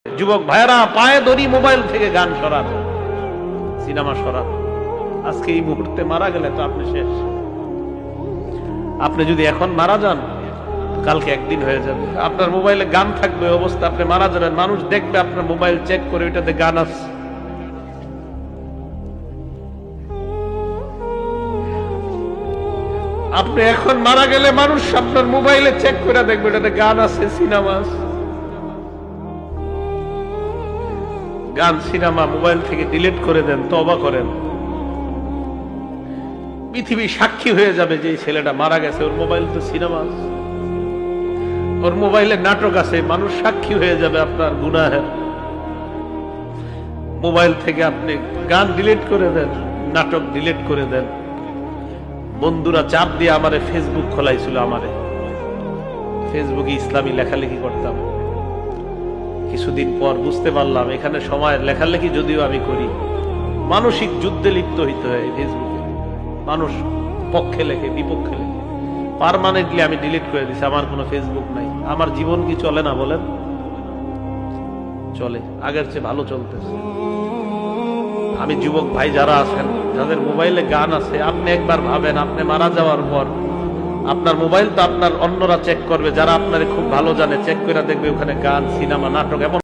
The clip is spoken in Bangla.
যুবক ভাইরা পায়ে ধরি মোবাইল থেকে গান সরান, সিনেমা সরান। আজকে এই মুহূর্তে মারা গেলে তো আপনি শেষ। আপনি যদি এখন মারা যান, কালকে একদিন হয়ে যাবে। আপনার মোবাইলে গান থাকবে, অবস্থা আপনি মারা যাবেন, মানুষ দেখবে আপনার মোবাইল চেক করে ওইটাতে গান আছে। আপনি এখন মারা গেলে মানুষ আপনার মোবাইলে চেক করে দেখবে এটাতে গান আছে, সিনেমা আছে। গান সিনেমা মোবাইল থেকে ডিলিট করে দেন, তওবা করেন। পৃথিবী সাক্ষী হয়ে যাবে যে এই ছেলেটা মারা গেছে, ওর মোবাইল তো সিনেমা আছে, ওর মোবাইলে নাটক আছে। মানুষ সাক্ষী হয়ে যাবে আপনার গুনাহের। মোবাইল থেকে আপনি গান ডিলিট করে দেন, নাটক ডিলিট করে দেন। বন্ধুরা চাপ দিয়ে আমারে ফেসবুক খোলাইছিল, আমারে ফেসবুকে ইসলামী লেখালেখি করতাম। কিছুদিন পর বুঝতে পারলাম এখানে সময়ের লেখালেখি যদিও আমি করি, মানসিক যুদ্ধে লিপ্ত হইতে হয় ফেসবুকে। মানুষ পক্ষে লেখে, বিপক্ষে লেখে। পার্মানেন্টলি আমি ডিলিট করে দিছি, আমার কোনো ফেসবুক নাই। আমার জীবন কি চলে না বলেন? চলে, আগের চেয়ে ভালো চলতেছে। আমি যুবক ভাই যারা আছেন, যাদের মোবাইলে গান আছে, আপনি একবার ভাবেন আপনি মারা যাওয়ার পর আপনার মোবাইল তো আপনার অন্যরা চেক করবে, যারা আপনারে খুব ভালো জানে, চেক করে দেখবে ওখানে গান, সিনেমা, নাটক এমন